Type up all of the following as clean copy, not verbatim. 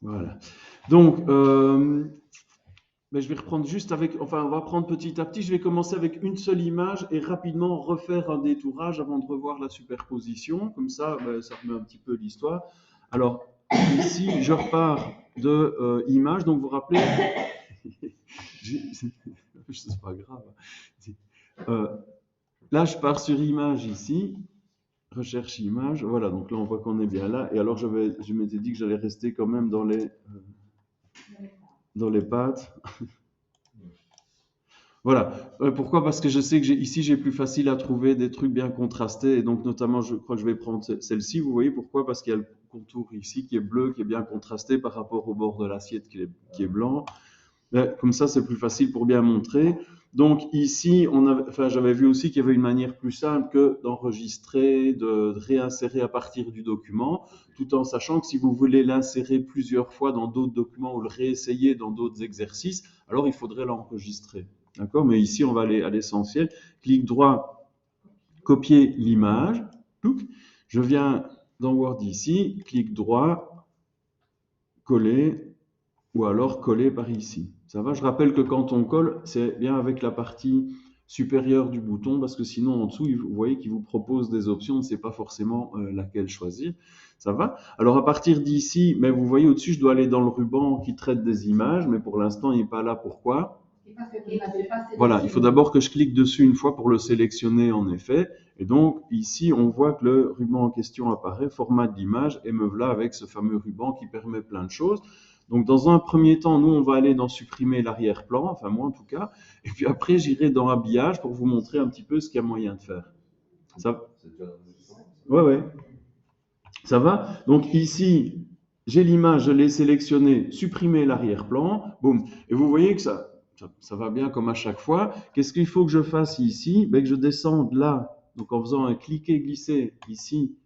Voilà. Donc, mais je vais reprendre juste avec, enfin, on va prendre petit à petit. Je vais commencer avec une seule image et rapidement refaire un détourage avant de revoir la superposition. Comme ça, ben, ça remet un petit peu l'histoire. Alors, ici, je repars de image. Donc, vous vous rappelez, c'est pas grave. Euh, Là, je pars sur image ici. Recherche image. Voilà, donc là, on voit qu'on est bien là. Et alors, je m'étais dit que j'allais rester quand même dans les pattes. Voilà. Pourquoi? Parce que je sais que ici, j'ai plus facile à trouver des trucs bien contrastés. Et donc, notamment, je crois que je vais prendre celle-ci. Vous voyez pourquoi? Parce qu'il y a le contour ici qui est bleu, qui est bien contrasté par rapport au bord de l'assiette qui est blanc. Mais comme ça, c'est plus facile pour bien montrer. Donc ici, enfin, j'avais vu aussi qu'il y avait une manière plus simple que d'enregistrer, de réinsérer à partir du document, tout en sachant que si vous voulez l'insérer plusieurs fois dans d'autres documents ou le réessayer dans d'autres exercices, alors il faudrait l'enregistrer. D'accord? Mais ici, on va aller à l'essentiel. Clic droit, copier l'image. Je viens dans Word ici, clic droit, coller, ou alors coller par ici. Ça va? Je rappelle que quand on colle, c'est bien avec la partie supérieure du bouton, parce que sinon en dessous, vous voyez qu'il vous propose des options, on ne sait pas forcément laquelle choisir. Ça va? Alors à partir d'ici, mais vous voyez au-dessus, je dois aller dans le ruban qui traite des images, mais pour l'instant, il n'est pas là. Pourquoi? Voilà, il faut d'abord que je clique dessus une fois pour le sélectionner en effet. Et donc ici, on voit que le ruban en question apparaît, format de l'image, et me voilà avec ce fameux ruban qui permet plein de choses. Donc dans un premier temps, nous, on va aller dans supprimer l'arrière-plan, enfin moi en tout cas, et puis après, j'irai dans habillage pour vous montrer un petit peu ce qu'il y a moyen de faire. Ça... Ouais, ouais. Ça va? Donc ici, j'ai l'image, je l'ai sélectionnée, supprimer l'arrière-plan, boum. Et vous voyez que ça va bien comme à chaque fois. Qu'est-ce qu'il faut que je fasse ici? Ben, que je descende là, donc en faisant un cliquer-glisser ici,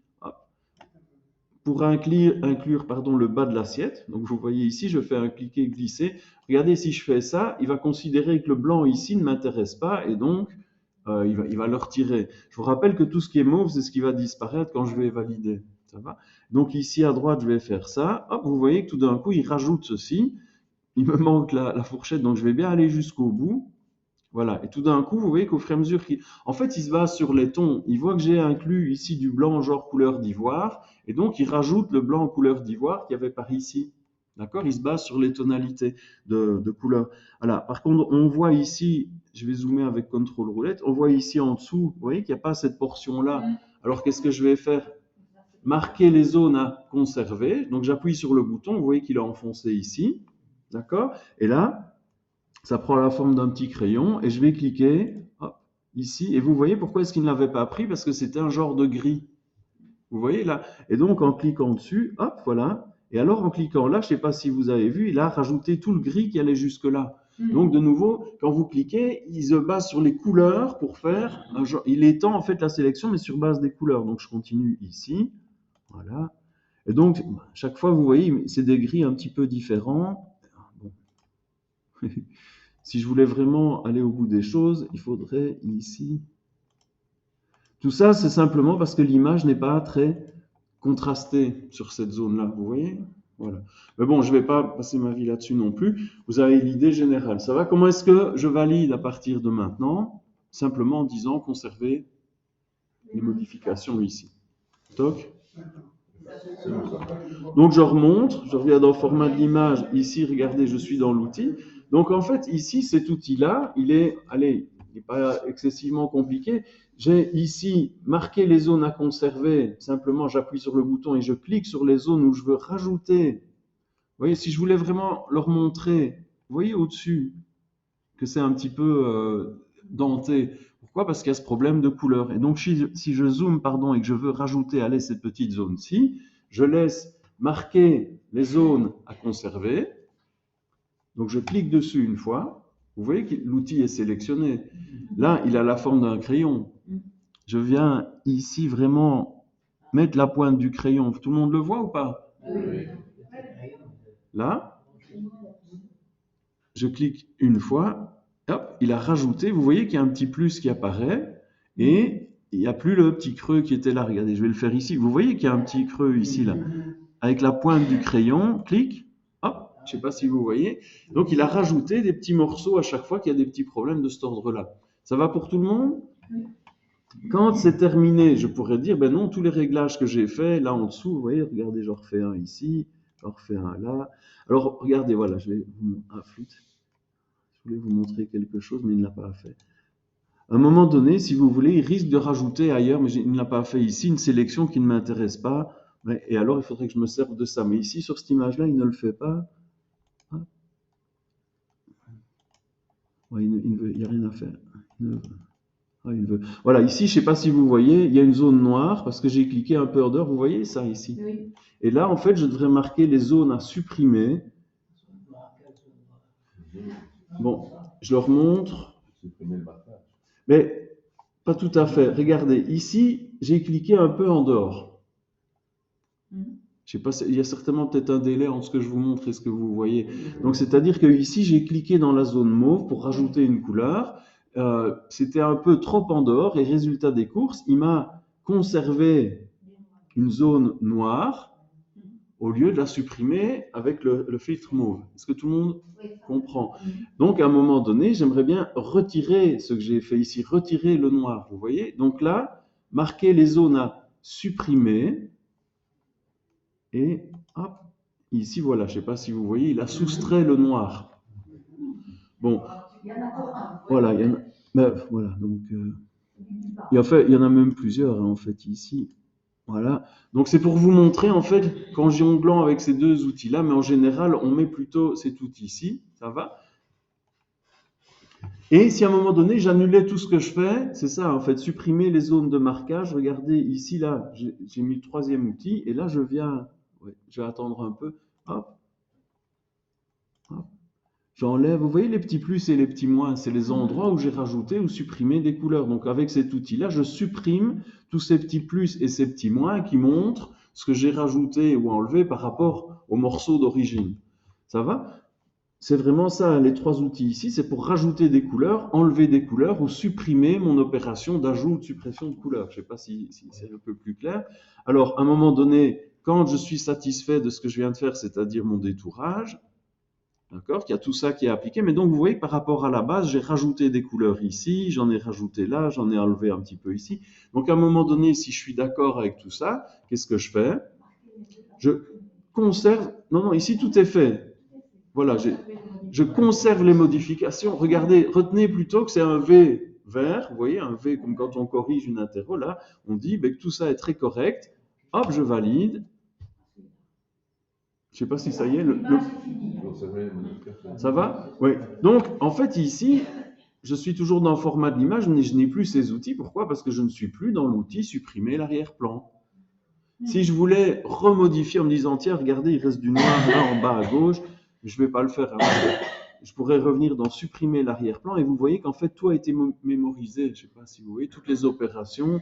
pour inclure pardon, le bas de l'assiette. Donc vous voyez ici, je fais un cliquer-glisser. Regardez, si je fais ça, il va considérer que le blanc ici ne m'intéresse pas et donc il va le retirer. Je vous rappelle que tout ce qui est mauve, c'est ce qui va disparaître quand je vais valider. Ça va? Donc ici à droite, je vais faire ça. Hop, vous voyez que tout d'un coup, il rajoute ceci. Il me manque la fourchette, donc je vais bien aller jusqu'au bout. Voilà. Et tout d'un coup, vous voyez qu'au fur et à mesure en fait, il se base sur les tons. Il voit que j'ai inclus ici du blanc genre couleur d'ivoire. Et donc, il rajoute le blanc en couleur d'ivoire qu'il y avait par ici. D'accord? Il se base sur les tonalités de couleur. Voilà. Par contre, on voit ici, je vais zoomer avec contrôle roulette, on voit ici en dessous, vous voyez qu'il n'y a pas cette portion-là. Alors, qu'est-ce que je vais faire? Marquer les zones à conserver. Donc, j'appuie sur le bouton, vous voyez qu'il est enfoncé ici. D'accord? Et là, ça prend la forme d'un petit crayon et je vais cliquer hop, ici. Et vous voyez pourquoi est-ce qu'il ne l'avait pas pris? Parce que c'était un genre de gris. Vous voyez là? Et donc en cliquant dessus, hop, voilà. Et alors en cliquant là, je ne sais pas si vous avez vu, il a rajouté tout le gris qui allait jusque là. Donc de nouveau, quand vous cliquez, il se base sur les couleurs pour faire un genre. Il étend en fait la sélection, mais sur base des couleurs. Donc je continue ici, voilà. Et donc chaque fois, vous voyez, c'est des gris un petit peu différents. Bon. Si je voulais vraiment aller au bout des choses, il faudrait ici. Tout ça, c'est simplement parce que l'image n'est pas très contrastée sur cette zone-là. Vous voyez? Voilà. Mais bon, je ne vais pas passer ma vie là-dessus non plus. Vous avez l'idée générale. Ça va? Comment est-ce que je valide à partir de maintenant? Simplement en disant conserver les modifications ici. Toc. Donc je remonte, je reviens dans le format de l'image. Ici, regardez, je suis dans l'outil. Donc en fait, ici, cet outil-là, il n'est pas excessivement compliqué. J'ai ici marqué les zones à conserver. Simplement, j'appuie sur le bouton et je clique sur les zones où je veux rajouter. Vous voyez, si je voulais vraiment leur montrer, vous voyez au-dessus que c'est un petit peu denté. Pourquoi? Parce qu'il y a ce problème de couleur. Et donc, si je zoome, pardon, et que je veux rajouter, allez, cette petite zone-ci, je laisse marquer les zones à conserver. Donc, je clique dessus une fois. Vous voyez que l'outil est sélectionné. Là, il a la forme d'un crayon. Je viens ici vraiment mettre la pointe du crayon. Tout le monde le voit ou pas? Là, je clique une fois. Hop, il a rajouté. Vous voyez qu'il y a un petit plus qui apparaît. Et il n'y a plus le petit creux qui était là. Regardez, je vais le faire ici. Vous voyez qu'il y a un petit creux ici, là. Avec la pointe du crayon, clique. Je ne sais pas si vous voyez. Donc, il a rajouté des petits morceaux à chaque fois qu'il y a des petits problèmes de cet ordre-là. Ça va pour tout le monde? Quand c'est terminé, je pourrais dire, ben non, tous les réglages que j'ai faits, là en dessous, vous voyez, regardez, j'en refais un ici, j'en refais un là. Alors, regardez, voilà, je vais vous... Ah, flûte. Je voulais vous montrer quelque chose, mais il ne l'a pas fait. À un moment donné, si vous voulez, il risque de rajouter ailleurs, mais il ne l'a pas fait ici, une sélection qui ne m'intéresse pas. Et alors, il faudrait que je me serve de ça. Mais ici, sur cette image-là, il ne le fait pas. Ah. Ouais, il n'y a rien à faire. Ah, il veut. Voilà, ici, je ne sais pas si vous voyez, il y a une zone noire parce que j'ai cliqué un peu en dehors. Vous voyez ça ici? Oui. Et là, en fait, je devrais marquer les zones à supprimer. Bon, je leur montre. Mais pas tout à fait. Regardez, ici, j'ai cliqué un peu en dehors. Je sais pas, il y a certainement peut-être un délai entre ce que je vous montre et ce que vous voyez. Donc, c'est-à-dire que ici, j'ai cliqué dans la zone mauve pour rajouter une couleur. C'était un peu trop en dehors et résultat des courses, il m'a conservé une zone noire au lieu de la supprimer avec le filtre mauve. Est-ce que tout le monde comprend? Donc, à un moment donné, j'aimerais bien retirer ce que j'ai fait ici, retirer le noir, vous voyez? Donc là, marquer les zones à supprimer. Et hop, ici, voilà, je ne sais pas si vous voyez, il a soustrait le noir. Bon, voilà, il y en a, ben, voilà, donc, il y en a même plusieurs, hein, en fait, ici. Voilà, donc c'est pour vous montrer, en fait, qu'en jonglant avec ces deux outils-là, mais en général, on met plutôt cet outil-ci, ça va? Et si à un moment donné, j'annulais tout ce que je fais, c'est ça, en fait, supprimer les zones de marquage. Regardez, ici, là, j'ai mis le troisième outil, et là, je viens, ouais, je vais attendre un peu, hop, hop. J'enlève, vous voyez les petits plus et les petits moins, c'est les endroits où j'ai rajouté ou supprimé des couleurs. Donc avec cet outil-là, je supprime tous ces petits plus et ces petits moins qui montrent ce que j'ai rajouté ou enlevé par rapport au morceau d'origine. Ça va? C'est vraiment ça, les trois outils ici, c'est pour rajouter des couleurs, enlever des couleurs ou supprimer mon opération d'ajout ou de suppression de couleurs. Je ne sais pas si c'est un peu plus clair. Alors, à un moment donné, quand je suis satisfait de ce que je viens de faire, c'est-à-dire mon détourage, d'accord, qu'il y a tout ça qui est appliqué, mais donc vous voyez que par rapport à la base, j'ai rajouté des couleurs ici, j'en ai rajouté là, j'en ai enlevé un petit peu ici. Donc à un moment donné, si je suis d'accord avec tout ça, qu'est-ce que je fais? Je conserve, non, ici tout est fait. Voilà, je conserve les modifications. Regardez, retenez plutôt que c'est un V vert, vous voyez, un V comme quand on corrige une interro, là, on dit ben, que tout ça est très correct. Hop, je valide. Je ne sais pas si ça y est. Ça va? Oui. Donc, en fait, ici, je suis toujours dans le format de l'image, mais je n'ai plus ces outils. Pourquoi? Parce que je ne suis plus dans l'outil supprimer l'arrière-plan. Si je voulais remodifier en me disant, tiens, regardez, il reste du noir là en bas à gauche, je ne vais pas le faire. Je pourrais revenir dans supprimer l'arrière-plan et vous voyez qu'en fait, tout a été mémorisé. Je ne sais pas si vous voyez, toutes les opérations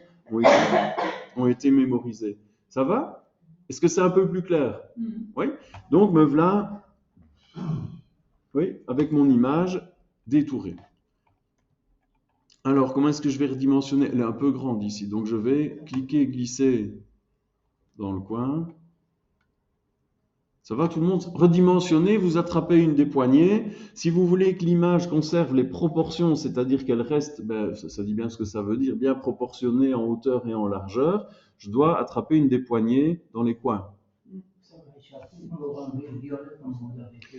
ont été mémorisées. Ça va? Est-ce que c'est un peu plus clair? Oui. Donc, me voilà, oui, avec mon image détourée. Alors, comment est-ce que je vais redimensionner? Elle est un peu grande ici, donc je vais cliquer, glisser dans le coin. Ça va tout le monde? Redimensionner, vous attrapez une des poignées. Si vous voulez que l'image conserve les proportions, c'est-à-dire qu'elle reste, ben, ça dit bien ce que ça veut dire, bien proportionnée en hauteur et en largeur, je dois attraper une des poignées dans les coins.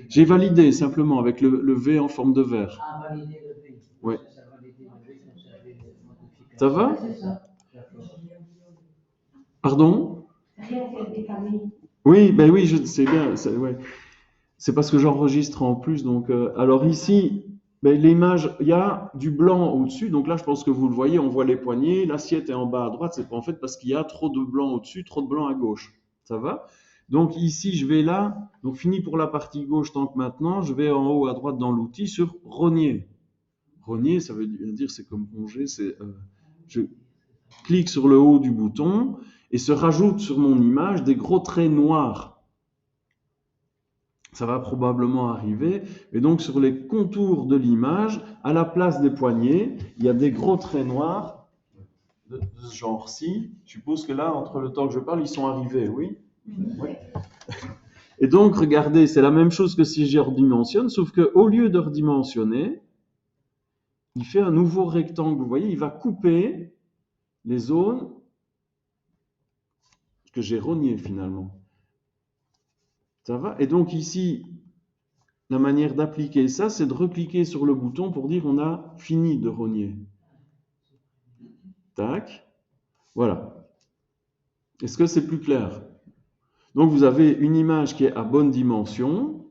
J'ai validé simplement avec le V en forme de verre. Oui. Ça va? Pardon? Oui, ben oui, je sais bien. Ouais. C'est parce que j'enregistre en plus. Donc, alors ici, ben, l'image, il y a du blanc au-dessus. Donc là, je pense que vous le voyez, on voit les poignées. L'assiette est en bas à droite. C'est en fait parce qu'il y a trop de blanc au-dessus, trop de blanc à gauche. Ça va? Donc ici, je vais là. Donc fini pour la partie gauche tant que maintenant. Je vais en haut à droite dans l'outil sur rogner. Rogner, ça veut dire c'est comme plonger. Je clique sur le haut du bouton et se rajoute sur mon image des gros traits noirs. Ça va probablement arriver. Et donc, sur les contours de l'image, à la place des poignets, il y a des gros traits noirs de ce genre-ci. Je suppose que là, entre le temps que je parle, ils sont arrivés, oui? Oui. Et donc, regardez, c'est la même chose que si je redimensionne, sauf qu'au lieu de redimensionner, il fait un nouveau rectangle. Vous voyez, il va couper les zones que j'ai rognées finalement. Ça va? Et donc ici, la manière d'appliquer ça, c'est de recliquer sur le bouton pour dire on a fini de rogner. Tac. Voilà. Est-ce que c'est plus clair? Donc vous avez une image qui est à bonne dimension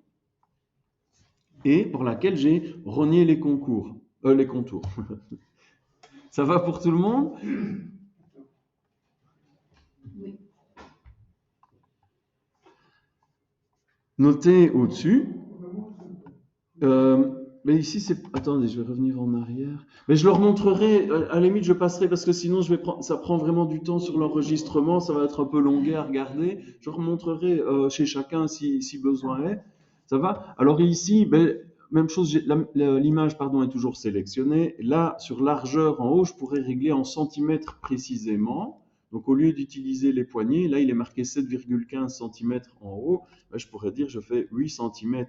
et pour laquelle j'ai rogné les contours. Ça va pour tout le monde? Oui. Notez au-dessus. Mais ici, c'est. Attendez, je vais revenir en arrière. Mais je leur montrerai. À la limite, je passerai parce que sinon, ça prend vraiment du temps sur l'enregistrement. Ça va être un peu longuet à regarder. Je leur montrerai chez chacun si besoin est. Ça va? Alors ici, ben, même chose. L'image, pardon, est toujours sélectionnée. Là, sur largeur en haut, je pourrais régler en centimètres précisément. Donc, au lieu d'utiliser les poignées, là, il est marqué 7,15 cm en haut. Ben, je pourrais dire, je fais 8 cm.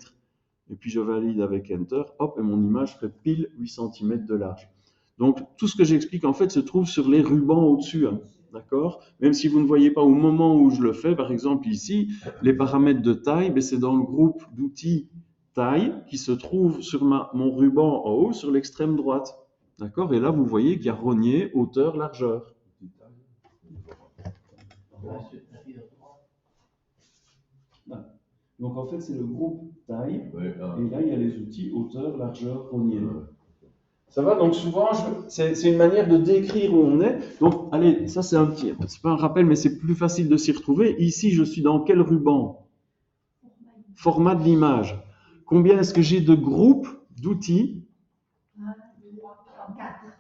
Et puis je valide avec Enter, hop, et mon image fait pile 8 cm de large. Donc tout ce que j'explique en fait se trouve sur les rubans au-dessus, hein, d'accord? Même si vous ne voyez pas au moment où je le fais, par exemple ici, les paramètres de taille, ben, c'est dans le groupe d'outils taille qui se trouve sur mon ruban en haut, sur l'extrême droite, d'accord? Et là vous voyez qu'il y a rogné, hauteur, largeur. Donc en fait, c'est le groupe taille, et là, il y a les outils hauteur, largeur, rogné. Ça va? Donc souvent, c'est une manière de décrire où on est. Donc, allez, ça c'est c'est pas un rappel, mais c'est plus facile de s'y retrouver. Ici, je suis dans quel ruban? Format de l'image. Combien est-ce que j'ai de groupes d'outils?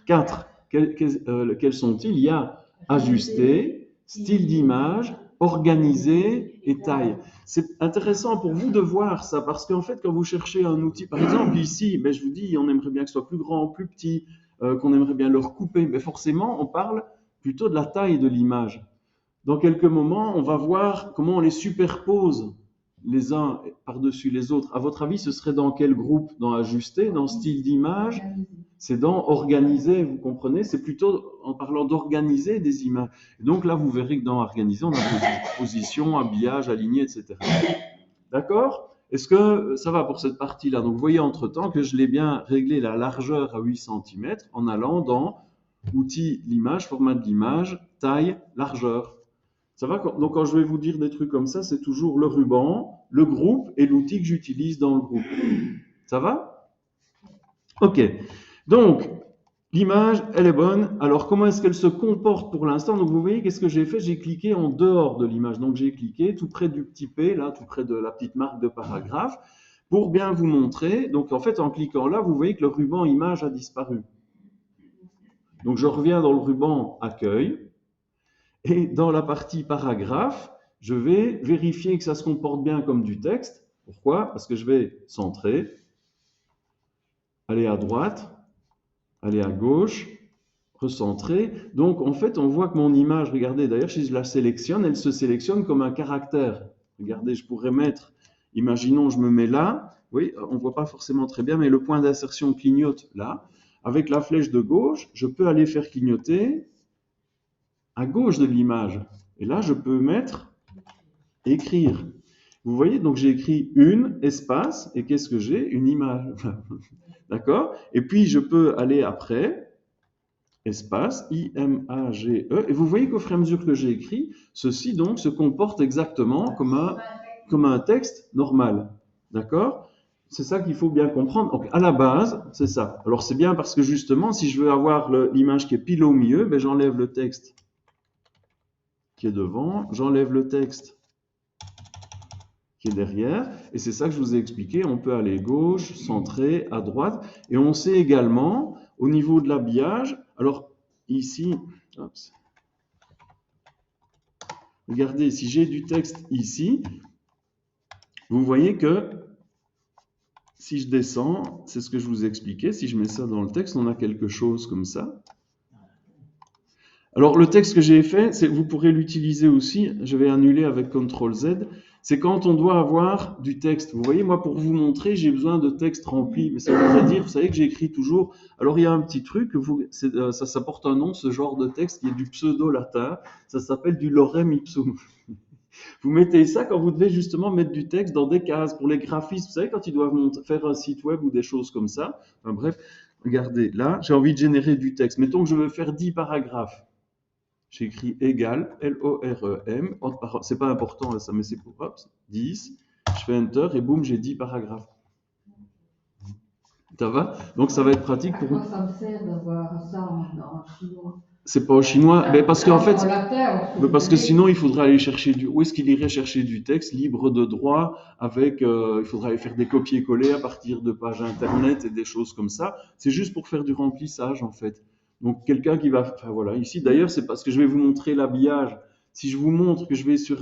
4. Quels sont-ils? Il y a ajuster, style d'image, organiser et taille. C'est intéressant pour vous de voir ça parce qu'en fait, quand vous cherchez un outil, par exemple ici, ben, je vous dis, on aimerait bien que ce soit plus grand, plus petit, qu'on aimerait bien le recouper, mais forcément, on parle plutôt de la taille de l'image. Dans quelques moments, on va voir comment on les superpose les uns par-dessus les autres. À votre avis, ce serait dans quel groupe? Dans ajuster, dans style d'image? C'est dans organiser, vous comprenez? C'est plutôt en parlant d'organiser des images. Et donc là, vous verrez que dans organiser, on a position, habillage, aligné, etc. D'accord? Est-ce que ça va pour cette partie-là? Donc vous voyez entre-temps que je l'ai bien réglé la largeur à 8 cm en allant dans outils l'image, format de l'image, taille, largeur. Ça va? Donc quand je vais vous dire des trucs comme ça, c'est toujours le ruban, le groupe et l'outil que j'utilise dans le groupe. Ça va? Ok. Donc, l'image, elle est bonne. Alors, comment est-ce qu'elle se comporte pour l'instant? Donc, vous voyez, qu'est-ce que j'ai fait? J'ai cliqué en dehors de l'image. Donc, j'ai cliqué tout près du petit P, là, tout près de la petite marque de paragraphe, pour bien vous montrer. Donc, en fait, en cliquant là, vous voyez que le ruban image a disparu. Donc, je reviens dans le ruban accueil. Et dans la partie paragraphe, je vais vérifier que ça se comporte bien comme du texte. Pourquoi? Parce que je vais centrer, aller à droite, aller à gauche, recentrer. Donc, en fait, on voit que mon image, regardez, d'ailleurs, si je la sélectionne, elle se sélectionne comme un caractère. Regardez, je pourrais mettre, imaginons, je me mets là, oui, on ne voit pas forcément très bien, mais le point d'insertion clignote là. Avec la flèche de gauche, je peux aller faire clignoter à gauche de l'image. Et là, je peux mettre écrire. Vous voyez, donc j'ai écrit une, espace, et qu'est-ce que j'ai? Une image. D'accord? Et puis, je peux aller après, espace, I-M-A-G-E. Et vous voyez qu'au fur et à mesure que j'ai écrit, ceci donc se comporte exactement comme un texte normal. D'accord? C'est ça qu'il faut bien comprendre. Donc, à la base, c'est ça. Alors, c'est bien parce que justement, si je veux avoir l'image qui est pile au milieu, ben, j'enlève le texte qui est devant, j'enlève le texte qui est derrière. Et c'est ça que je vous ai expliqué. On peut aller gauche, centrer, à droite. Et on sait également, au niveau de l'habillage, alors ici, regardez, si j'ai du texte ici, vous voyez que si je descends, c'est ce que je vous ai expliqué, si je mets ça dans le texte, on a quelque chose comme ça. Alors le texte que j'ai fait, vous pourrez l'utiliser aussi, je vais annuler avec CTRL Z, c'est quand on doit avoir du texte. Vous voyez, moi, pour vous montrer, j'ai besoin de texte rempli. Mais ça voudrait dire, vous savez que j'écris toujours. Alors, il y a un petit truc, ça porte un nom, ce genre de texte, qui est du pseudo-latin. Ça s'appelle du lorem ipsum. Vous mettez ça quand vous devez justement mettre du texte dans des cases pour les graphistes. Vous savez, quand ils doivent faire un site web ou des choses comme ça. Enfin, bref, regardez, là, j'ai envie de générer du texte. Mettons que je veux faire 10 paragraphes. J'écris égal, L-O-R-E-M, c'est pas important ça, mais c'est pour, hop, 10, je fais Enter et boum, j'ai 10 paragraphes. Ça va? Donc ça va être pratique pour... Moi, ça me sert d'avoir ça en chinois. C'est pas en chinois, mais parce qu'en fait, parce que sinon sinon il faudrait aller chercher où est-ce qu'il irait chercher du texte libre de droit avec, il faudrait aller faire des copier-coller à partir de pages internet et des choses comme ça. C'est juste pour faire du remplissage en fait. Donc quelqu'un qui va, enfin voilà, ici d'ailleurs c'est parce que je vais vous montrer l'habillage. Si je vous montre que je vais sur,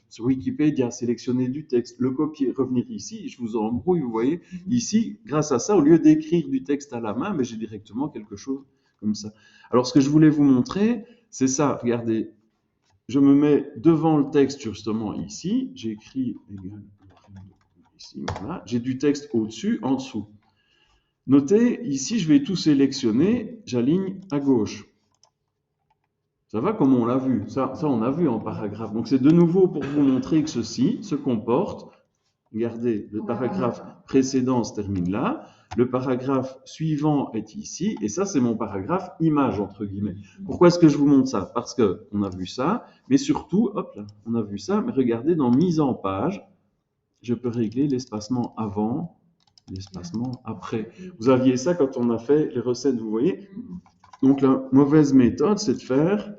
sur Wikipédia sélectionner du texte, le copier, revenir ici, je vous embrouille, vous voyez. Ici, grâce à ça, au lieu d'écrire du texte à la main, mais j'ai directement quelque chose comme ça. Alors, ce que je voulais vous montrer, c'est ça. Regardez, je me mets devant le texte justement ici. J'écris égal ici, voilà. J'ai du texte au-dessus, en dessous. Notez, ici, je vais tout sélectionner. J'aligne à gauche. Ça va comme on l'a vu. Ça, on a vu en paragraphe. Donc, c'est de nouveau pour vous montrer que ceci se comporte. Regardez, le paragraphe précédent se termine là. Le paragraphe suivant est ici. Et ça, c'est mon paragraphe image, entre guillemets. Pourquoi est-ce que je vous montre ça? Parce qu'on a vu ça. Mais surtout, hop là, on a vu ça. Mais regardez, dans mise en page, je peux régler l'espacement avant, l'espacement après. Vous aviez ça quand on a fait les recettes, vous voyez? Donc, la mauvaise méthode, c'est de faire...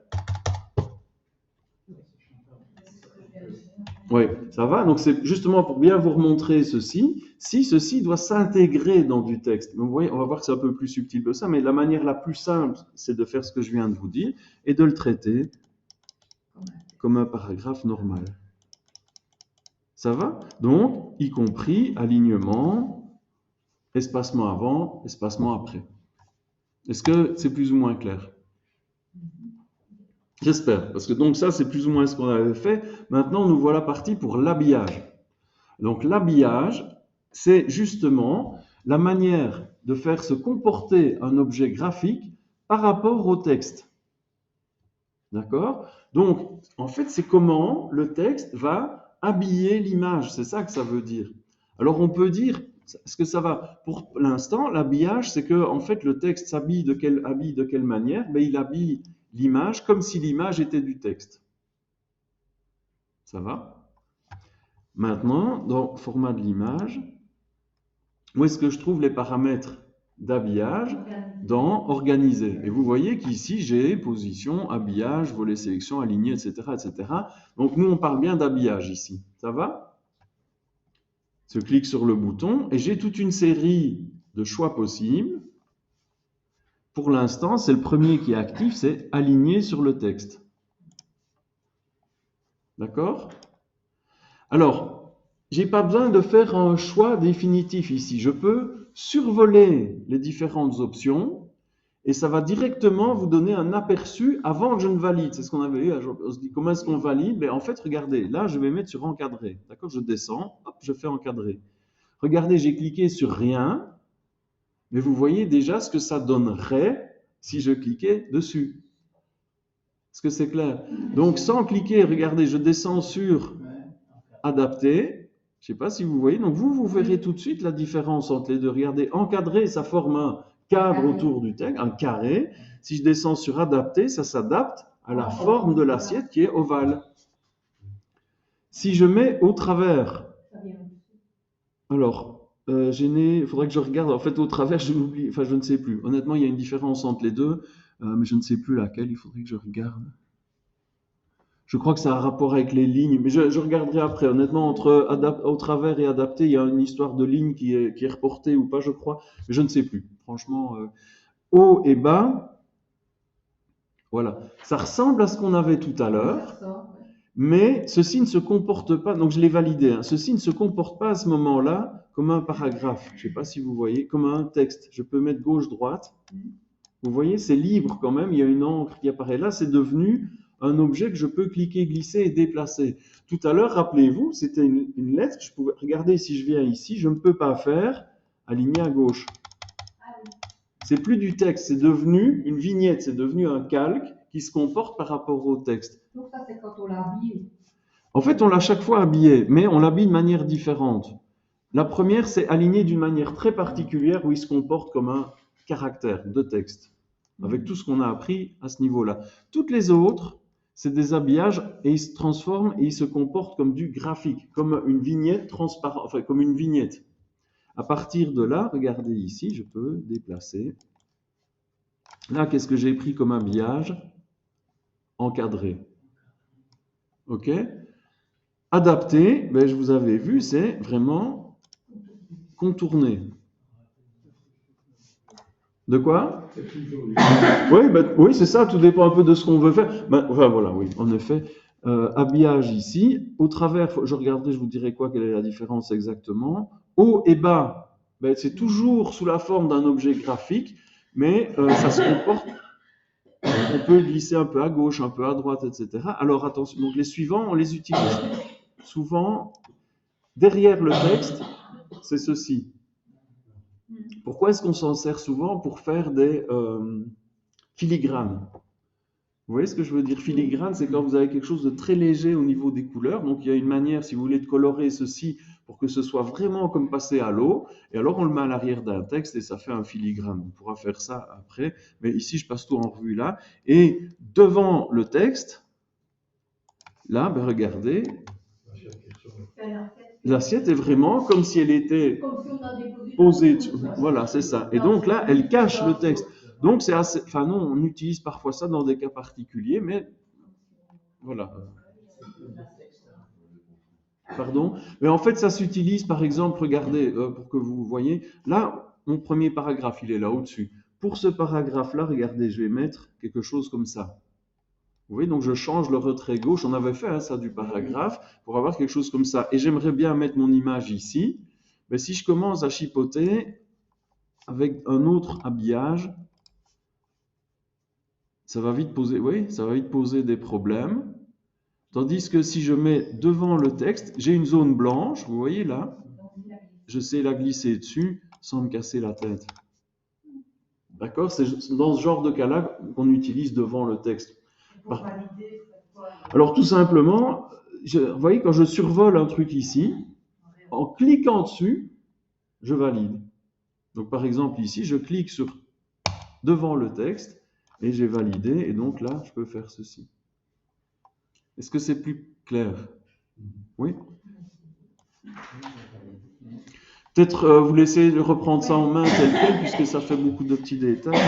Oui, ça va. Donc, c'est justement pour bien vous remontrer ceci. Si ceci doit s'intégrer dans du texte. Donc, vous voyez, on va voir que c'est un peu plus subtil que ça, mais la manière la plus simple, c'est de faire ce que je viens de vous dire et de le traiter comme un paragraphe normal. Ça va? Donc, y compris alignement, espacement avant, espacement après. Est-ce que c'est plus ou moins clair? J'espère, parce que donc ça, c'est plus ou moins ce qu'on avait fait. Maintenant, nous voilà partis pour l'habillage. Donc l'habillage, c'est justement la manière de faire se comporter un objet graphique par rapport au texte. D'accord? Donc, en fait, c'est comment le texte va habiller l'image. C'est ça que ça veut dire. Alors, on peut dire, est-ce que ça va? Pour l'instant, l'habillage, c'est que, en fait, le texte s'habille de quelle manière? Ben, il habille l'image comme si l'image était du texte. Ça va? Maintenant, dans le format de l'image, où est-ce que je trouve les paramètres d'habillage? Dans Organiser. Et vous voyez qu'ici, j'ai position, habillage, volet sélection, aligné, etc., etc. Donc, nous, on parle bien d'habillage ici. Ça va? Je clique sur le bouton et j'ai toute une série de choix possibles. Pour l'instant, c'est le premier qui est actif, c'est aligner sur le texte. D'accord? Alors, je n'ai pas besoin de faire un choix définitif ici. Je peux survoler les différentes options et ça va directement vous donner un aperçu avant que je ne valide. C'est ce qu'on avait eu. On se dit, comment est-ce qu'on valide? En fait, regardez, là, je vais mettre sur encadrer. D'accord? Je descends, hop, je fais encadrer. Regardez, j'ai cliqué sur rien, mais vous voyez déjà ce que ça donnerait si je cliquais dessus. Est-ce que c'est clair? Donc, sans cliquer, regardez, je descends sur adapter. Je ne sais pas si vous voyez. Donc, vous verrez tout de suite la différence entre les deux. Regardez, encadrer, ça forme un cadre autour du texte, un carré. Si je descends sur adapter, ça s'adapte à la forme de l'assiette qui est ovale. Si je mets au travers, alors, il faudrait que je regarde. En fait, au travers, je l'oublie. Enfin, je ne sais plus. Honnêtement, il y a une différence entre les deux, mais je ne sais plus laquelle. Il faudrait que je regarde. Je crois que ça a un rapport avec les lignes, mais je regarderai après. Honnêtement, entre au travers et adapter, il y a une histoire de ligne qui est reportée ou pas, je crois, mais je ne sais plus. Franchement, haut et bas, voilà. Ça ressemble à ce qu'on avait tout à l'heure, mais ceci ne se comporte pas, donc je l'ai validé, hein, ceci ne se comporte pas à ce moment-là comme un paragraphe. Je ne sais pas si vous voyez, comme un texte. Je peux mettre gauche-droite. Vous voyez, c'est libre quand même, il y a une encre qui apparaît là, c'est devenu un objet que je peux cliquer, glisser et déplacer. Tout à l'heure, rappelez-vous, c'était une lettre que je pouvais... Regardez, si je viens ici, je ne peux pas faire aligner à gauche. C'est plus du texte, c'est devenu une vignette, c'est devenu un calque qui se comporte par rapport au texte. Donc ça, c'est quand on l'habille. En fait, on l'a chaque fois habillé, mais on l'habille de manière différente. La première, c'est aligné d'une manière très particulière où il se comporte comme un caractère de texte, avec tout ce qu'on a appris à ce niveau-là. Toutes les autres, c'est des habillages et ils se transforment et ils se comportent comme du graphique, comme une vignette transparente, enfin comme une vignette. À partir de là, regardez ici, je peux déplacer. Là, qu'est-ce que j'ai pris comme habillage? Encadré. OK? Adapté, ben, je vous avais vu, c'est vraiment contourné. De quoi? Oui, ben, oui, c'est ça, tout dépend un peu de ce qu'on veut faire. Ben, enfin, voilà, oui, en effet. Habillage ici, au travers, je regarderai, je vous dirai quoi, quelle est la différence exactement. Haut et bas, ben, c'est toujours sous la forme d'un objet graphique, mais ça se comporte. On peut glisser un peu à gauche, un peu à droite, etc. Alors attention, donc les suivants, on les utilise souvent derrière le texte, c'est ceci. Pourquoi est-ce qu'on s'en sert souvent? Pour faire des filigranes. Vous voyez ce que je veux dire? Filigrane, c'est quand vous avez quelque chose de très léger au niveau des couleurs. Donc il y a une manière, si vous voulez, de colorer ceci pour que ce soit vraiment comme passer à l'eau. Et alors on le met à l'arrière d'un texte et ça fait un filigrane. On pourra faire ça après. Mais ici, je passe tout en revue là. Et devant le texte, là, ben regardez, l'assiette est vraiment comme si elle était posée. Voilà, c'est ça. Et donc là, elle cache le texte. Donc c'est assez. Enfin non, on utilise parfois ça dans des cas particuliers, mais voilà. Pardon. Mais en fait, ça s'utilise, par exemple, regardez, pour que vous voyez. Là, mon premier paragraphe, il est là au-dessus. Pour ce paragraphe-là, regardez, je vais mettre quelque chose comme ça. Vous voyez, donc je change le retrait gauche. On avait fait ça du paragraphe pour avoir quelque chose comme ça. Et j'aimerais bien mettre mon image ici. Mais si je commence à chipoter avec un autre habillage, ça va vite poser, oui, ça va vite poser des problèmes. Tandis que si je mets devant le texte, j'ai une zone blanche, vous voyez là, je sais la glisser dessus sans me casser la tête. D'accord? C'est dans ce genre de cas-là qu'on utilise devant le texte. Alors tout simplement, vous voyez, quand je survole un truc ici, en cliquant dessus, je valide. Donc par exemple ici, je clique sur devant le texte et j'ai validé, et donc là, je peux faire ceci. Est-ce que c'est plus clair? Oui? Peut-être vous laissez reprendre ça en main tel quel, puisque ça fait beaucoup de petits détails.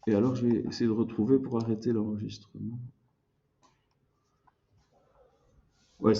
Et alors, je vais essayer de retrouver pour arrêter l'enregistrement. Ouais,